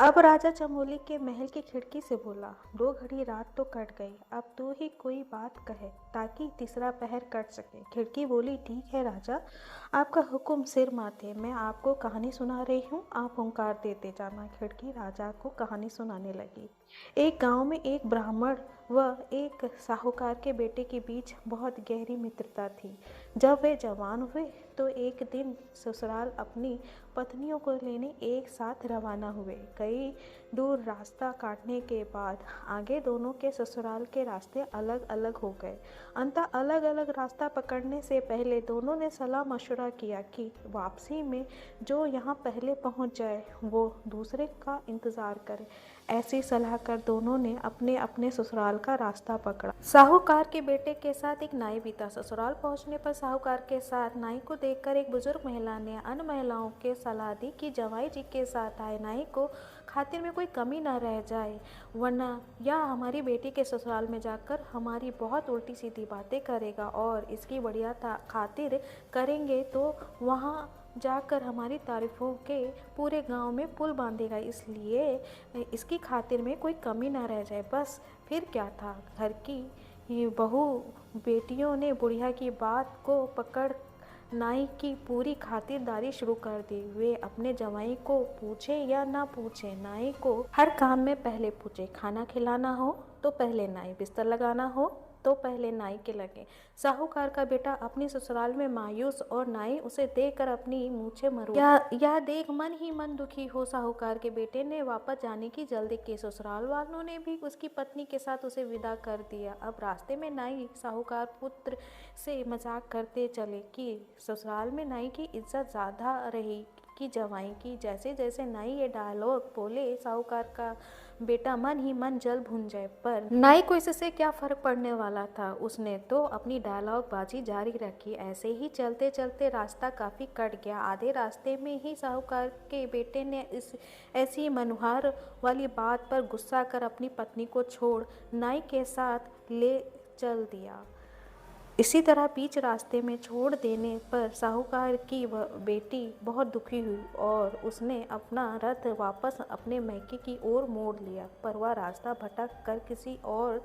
अब राजा चमोली के महल की खिड़की से बोला, 2 घड़ी रात तो कट गई, अब तू ही कोई बात कहे ताकि तीसरा पहर कट सके। खिड़की बोली, ठीक है राजा, आपका हुक्म सिर माथे, मैं आपको कहानी सुना रही हूँ, आप हुंकार देते जाना। खिड़की राजा को कहानी सुनाने लगी। एक गांव में एक ब्राह्मण व एक साहूकार के बेटे के बीच बहुत गहरी मित्रता थी। जब वे जवान हुए तो एक दिन ससुराल अपनी पत्नियों को लेने एक साथ रवाना हुए। कई दूर रास्ता काटने के बाद आगे दोनों के ससुराल के रास्ते अलग अलग हो गए। अंततः अलग अलग रास्ता पकड़ने से पहले दोनों ने सलाह मशवरा किया कि वापसी में जो यहाँ पहले पहुँच जाए वो दूसरे का इंतज़ार करे। ऐसी सलाह कर दोनों ने अपने अपने ससुराल का रास्ता पकड़ा। साहूकार के बेटे के साथ एक नाई भी था। ससुराल पहुंचने पर साहूकार के साथ नाई को देखकर एक बुजुर्ग महिला ने अन्य महिलाओं के सलाह दी कि जवाई जी के साथ आए नाई को खातिर में कोई कमी न रह जाए, वरना यह हमारी बेटी के ससुराल में जाकर हमारी बहुत उल्टी सीधी बातें करेगा और इसकी बढ़िया खातिर करेंगे तो वहाँ जाकर हमारी तारीफों के पूरे गांव में पुल बांधेगा, इसलिए इसकी खातिर में कोई कमी ना रह जाए। बस फिर क्या था, घर की बहू बेटियों ने बुढ़िया की बात को पकड़ नाई की पूरी खातिरदारी शुरू कर दी। वे अपने जवाई को पूछे या ना पूछे, नाई को हर काम में पहले पूछे। खाना खिलाना हो तो पहले नाई, बिस्तर लगाना हो तो पहले नाई के लगे। साहूकार का बेटा अपनी ससुराल में मायूस और नाई उसे देखकर अपनी मूछें मरोड़। यह देख मन ही मन दुखी हो साहूकार के बेटे ने वापस जाने की जल्दी की। ससुराल वालों ने भी उसकी पत्नी के साथ उसे विदा कर दिया। अब रास्ते में नाई साहूकार पुत्र से मजाक करते चले कि ससुराल में नाई की इज्जत ज़्यादा रही कि जवाई की। जैसे जैसे नाई ये डायलॉग बोले साहूकार का बेटा मन ही मन जल भुन जाए, पर नाई को इससे क्या फर्क पड़ने वाला था। उसने तो अपनी डायलॉग बाजी जारी रखी। ऐसे ही चलते चलते रास्ता काफ़ी कट गया। आधे रास्ते में ही साहूकार के बेटे ने इस ऐसी मनोहार वाली बात पर गुस्सा कर अपनी पत्नी को छोड़ नाई के साथ ले चल दिया। इसी तरह बीच रास्ते में छोड़ देने पर साहूकार की बेटी बहुत दुखी हुई और उसने अपना रथ वापस अपने मैके की ओर मोड़ लिया, पर वह रास्ता भटक कर किसी और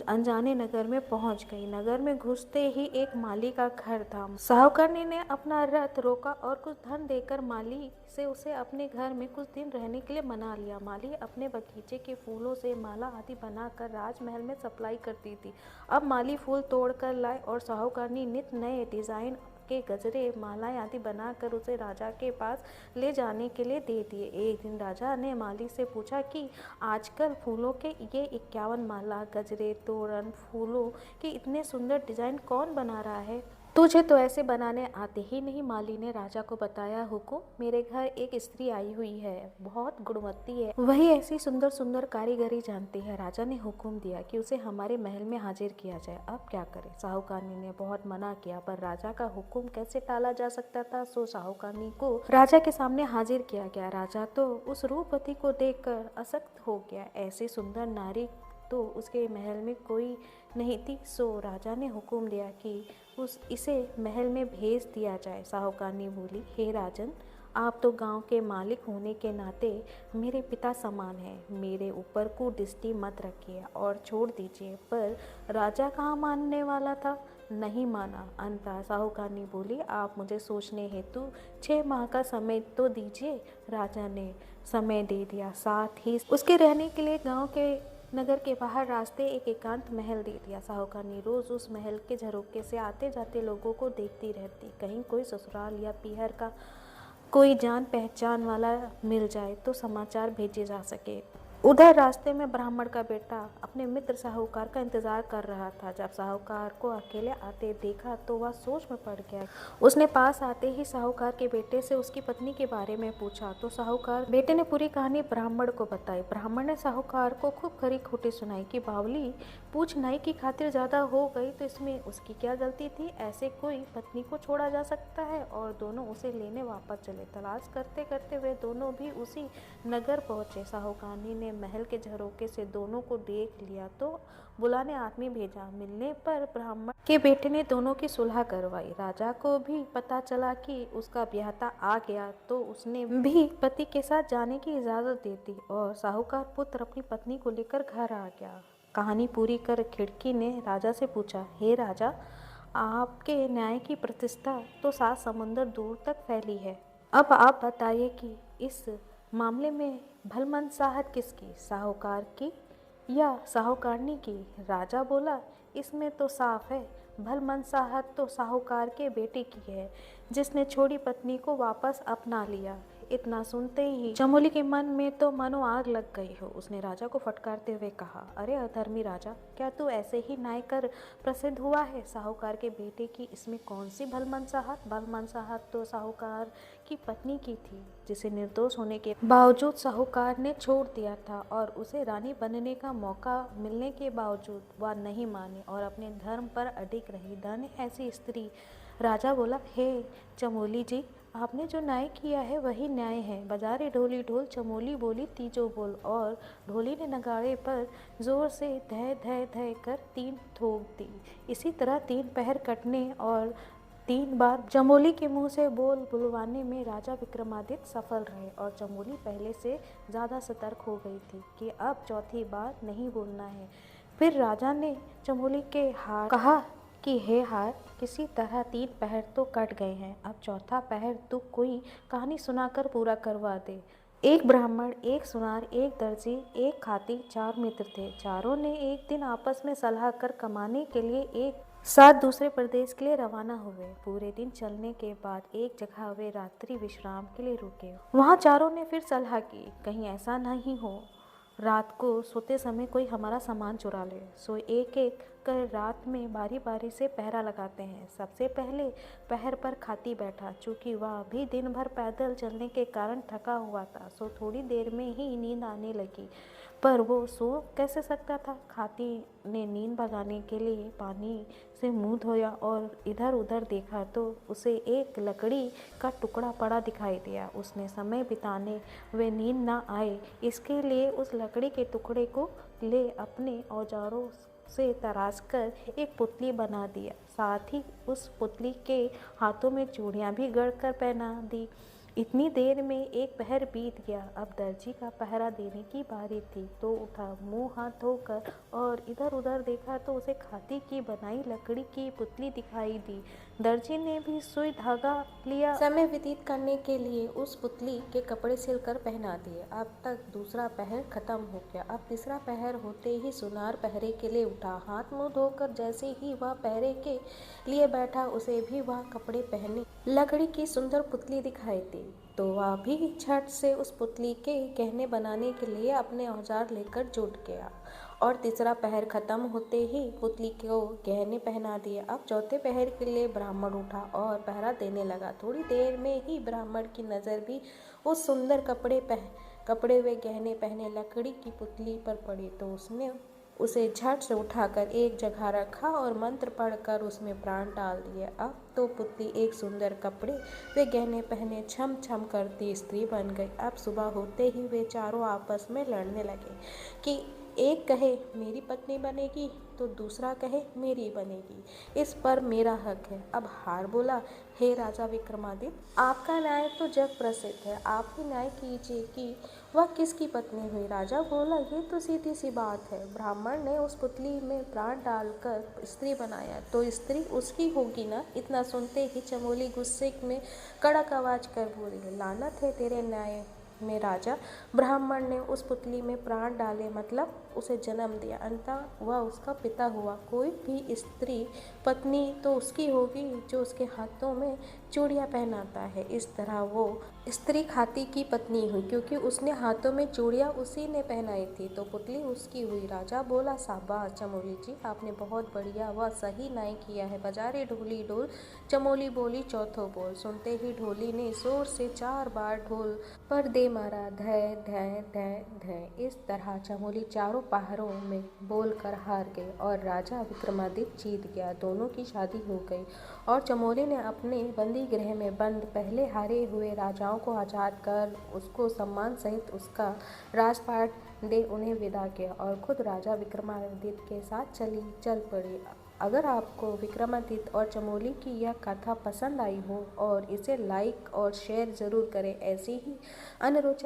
अनजाने नगर में पहुंच गई। नगर में घुसते ही एक माली का घर था। साहूकार ने अपना रथ रोका और कुछ धन देकर माली से उसे अपने घर में कुछ दिन रहने के लिए मना लिया। माली अपने बगीचे के फूलों से माला आदि बनाकर राजमहल में सप्लाई करती थी। अब माली फूल तोड़ कर लाए और साहूकार ने नित नए डिजाइन के गजरे मालाएं आदि बनाकर उसे राजा के पास ले जाने के लिए दे दिए। एक दिन राजा ने माली से पूछा कि आजकल फूलों के ये 51 माला, गजरे, तोरण, फूलों के इतने सुंदर डिजाइन कौन बना रहा है? तुझे तो ऐसे बनाने आते ही नहीं, माली ने राजा को बताया। हुकुम, मेरे घर एक स्त्री आई हुई है, बहुत गुणवती है, वही ऐसी सुंदर सुंदर कारीगरी जानती है। राजा ने हुक्म दिया कि उसे हमारे महल में हाजिर किया जाए। अब क्या करे? साहूकारनी ने बहुत मना किया, पर राजा का हुक्म कैसे टाला जा सकता था। सो साहूकारनी को राजा के सामने हाजिर किया गया। राजा तो उस रूपवती को देखकर असक्त हो गया। ऐसी सुंदर नारी तो उसके महल में कोई नहीं थी। सो राजा ने हुक्म दिया कि इसे महल में भेज दिया जाए। साहूकारनी बोली, हे राजन, आप तो गांव के मालिक होने के नाते मेरे पिता समान हैं, मेरे ऊपर कुदृष्टि मत रखिए और छोड़ दीजिए। पर राजा कहाँ मानने वाला था, नहीं माना। अंततः साहूकारनी बोली, आप मुझे सोचने हेतु 6 माह का समय तो दीजिए। राजा ने समय दे दिया, साथ ही उसके रहने के लिए गाँव के नगर के बाहर रास्ते एक एकांत महल दे दिया। साहूकारनी रोज उस महल के झरोके से आते जाते लोगों को देखती रहती, कहीं कोई ससुराल या पीहर का कोई जान पहचान वाला मिल जाए तो समाचार भेजे जा सके। उधर रास्ते में ब्राह्मण का बेटा अपने मित्र साहूकार का इंतजार कर रहा था। जब साहूकार को अकेले आते देखा तो वह सोच में पड़ गया। उसने पास आते ही साहूकार के बेटे से उसकी पत्नी के बारे में पूछा तो साहूकार बेटे ने पूरी कहानी ब्राह्मण को बताई। ब्राह्मण ने साहूकार को खूब खरी खोटी सुनाई कि बावली, पूछ नाई की खातिर ज्यादा हो गई तो इसमें उसकी क्या गलती थी? ऐसे कोई पत्नी को छोड़ा जा सकता है? और दोनों उसे लेने वापस चले। तलाश करते करते वे दोनों भी उसी नगर पहुंचे। साहूकारनी ने महल के झरोके से दोनों को देख लिया तो बुलाने आदमी भेजा। मिलने पर ब्राह्मण के बेटे ने दोनों की सुलह करवाई। राजा को भी पता चला कि उसका ब्याहता आ गया तो उसने भी पति के साथ जाने की इजाज़त दे दी और साहूकार पुत्र अपनी पत्नी को लेकर घर आ गया। कहानी पूरी कर खिड़की ने राजा से पूछा, हे राजा, आपके न्याय की प्रतिष्ठा तो 7 समुंदर दूर तक फैली है। अब आप बताइए कि इस मामले में भलमनसाहत किसकी, साहूकार की या साहूकारनी की? राजा बोला, इसमें तो साफ है, भलमनसाहत तो साहूकार के बेटे की है, जिसने छोड़ी पत्नी को वापस अपना लिया। इतना सुनते ही चमोली के मन में तो मानो आग लग गई हो। उसने राजा को फटकारते हुए कहा, अरे अधर्मी राजा, क्या तू ऐसे ही न्याय कर प्रसिद्ध हुआ है? साहूकार के बेटे की इसमें कौन सी भलमनसाहत? भलमनसाहत तो साहूकार की पत्नी की थी, जिसे निर्दोष होने के बावजूद साहूकार ने छोड़ दिया था और उसे रानी बनने का मौका मिलने के बावजूद वह नहीं मानी और अपने धर्म पर अडिग रही। धन्य ऐसी स्त्री। राजा बोला, हे चमोली जी, आपने जो न्याय किया है वही न्याय है। बजारे ढोली ढोल, चमोली बोली तीजो बोल। और ढोली ने नगाड़े पर जोर से धय धय धय कर 3 ठोक दी। इसी तरह 3 पहर कटने और 3 बार चमोली के मुंह से बोल बुलवाने में राजा विक्रमादित्य सफल रहे और चमोली पहले से ज़्यादा सतर्क हो गई थी कि अब चौथी बार नहीं बोलना है। फिर राजा ने चमोली के हार कहा कि हे हार, किसी तरह 3 पहर तो कट गए हैं, अब चौथा पहर तू कोई कहानी सुनाकर पूरा करवा दे। एक ब्राह्मण, एक सुनार, एक दर्जी, एक खाती, 4 मित्र थे। चारों ने एक दिन आपस में सलाह कर कमाने के लिए एक साथ दूसरे प्रदेश के लिए रवाना हुए। पूरे दिन चलने के बाद एक जगह वे रात्रि विश्राम के लिए रुके। वहाँ चारों ने फिर सलाह की, कहीं ऐसा नहीं हो रात को सोते समय कोई हमारा सामान चुरा ले। सो एक एक कर रात में बारी बारी से पहरा लगाते हैं। सबसे पहले पहर पर खाती बैठा। चूँकि वह भी दिन भर पैदल चलने के कारण थका हुआ था, सो थोड़ी देर में ही नींद आने लगी, पर वो सो कैसे सकता था। खाती ने नींद भगाने के लिए पानी से मुंह धोया और इधर उधर देखा तो उसे एक लकड़ी का टुकड़ा पड़ा दिखाई दिया। उसने समय बिताने वे नींद ना आए इसके लिए उस लकड़ी के टुकड़े को ले अपने औजारों से तराश कर एक पुतली बना दिया। साथ ही उस पुतली के हाथों में चूड़ियाँ भी गढ़ कर पहना दी। इतनी देर में एक पहर बीत गया। अब दर्जी का पहरा देने की बारी थी तो उठा, मुंह हाथ धोकर और इधर उधर देखा तो उसे खाती की बनाई लकड़ी की पुतली दिखाई दी। दर्जी ने भी सुई धागा लिया, समय व्यतीत करने के लिए उस पुतली के कपड़े सिलकर पहना दिए। अब तक दूसरा पहर खत्म हो गया। अब तीसरा पहर होते ही सुनार पहरे के लिए उठा। हाथ मुंह धोकर जैसे ही वह पहरे के लिए बैठा, उसे भी वह कपड़े पहने लकड़ी की सुंदर पुतली दिखाई दी, तो वह भी झट से उस पुतली के गहने बनाने के लिए अपने औजार लेकर जुट गया और तीसरा पहर खत्म होते ही पुतली को गहने पहना दिए। अब चौथे पहर के लिए ब्राह्मण उठा और पहरा देने लगा। थोड़ी देर में ही ब्राह्मण की नज़र भी उस सुंदर कपड़े वे गहने पहने लकड़ी की पुतली पर पड़ी, तो उसने उसे झट से उठाकर एक जगह रखा और मंत्र पढ़कर उसमें प्राण डाल दिए। अब तो पुतली एक सुंदर कपड़े वे गहने पहने छम छम करती स्त्री बन गई। अब सुबह होते ही वे चारों आपस में लड़ने लगे कि एक कहे मेरी पत्नी बनेगी तो दूसरा कहे मेरी बनेगी, इस पर मेरा हक है। अब हार बोला, हे राजा विक्रमादित्य, आपका न्याय तो जग प्रसिद्ध है, आप ही न्याय कीजिए कि वह किसकी पत्नी हुई। राजा बोला, ये तो सीधी सी बात है, ब्राह्मण ने उस पुतली में प्राण डालकर स्त्री बनाया तो स्त्री उसकी होगी ना। इतना सुनते ही चमोली गुस्से में कड़क आवाज कर बोली, लानत है तेरे न्याय में राजा। ब्राह्मण ने उस पुतली में प्राण डाले मतलब उसे जन्म दिया, अंततः वह उसका पिता हुआ। कोई भी स्त्री पत्नी तो उसकी होगी जो उसके हाथों में चूड़ियाँ पहनाता है। इस तरह वो स्त्री खाती की पत्नी हुई क्योंकि उसने हाथों में चूड़ियाँ उसी ने पहनाई थी, तो पुतली उसकी हुई। राजा बोला, शाबाश चमोली जी, आपने बहुत बढ़िया व सही न्याय किया है। बजारे ढोली ढोल, चमोली बोली चौथो बोल। सुनते ही ढोली ने जोर से 4 बार ढोल पर दे मारा, धय धय धय धय। इस तरह चमोली चारों पहरों में बोलकर हार गई और राजा विक्रमादित्य जीत गया। दोनों की शादी हो गई और चमोली ने अपने बंदी बंदी गृह में बंद पहले हारे हुए राजाओं को आज़ाद कर उसको सम्मान सहित उसका राजपाट दे उन्हें विदा किया और खुद राजा विक्रमादित्य के साथ चल पड़ी। अगर आपको विक्रमादित्य और चमोली की यह कथा पसंद आई हो और इसे लाइक और शेयर ज़रूर करें। ऐसी ही अन्य रोचक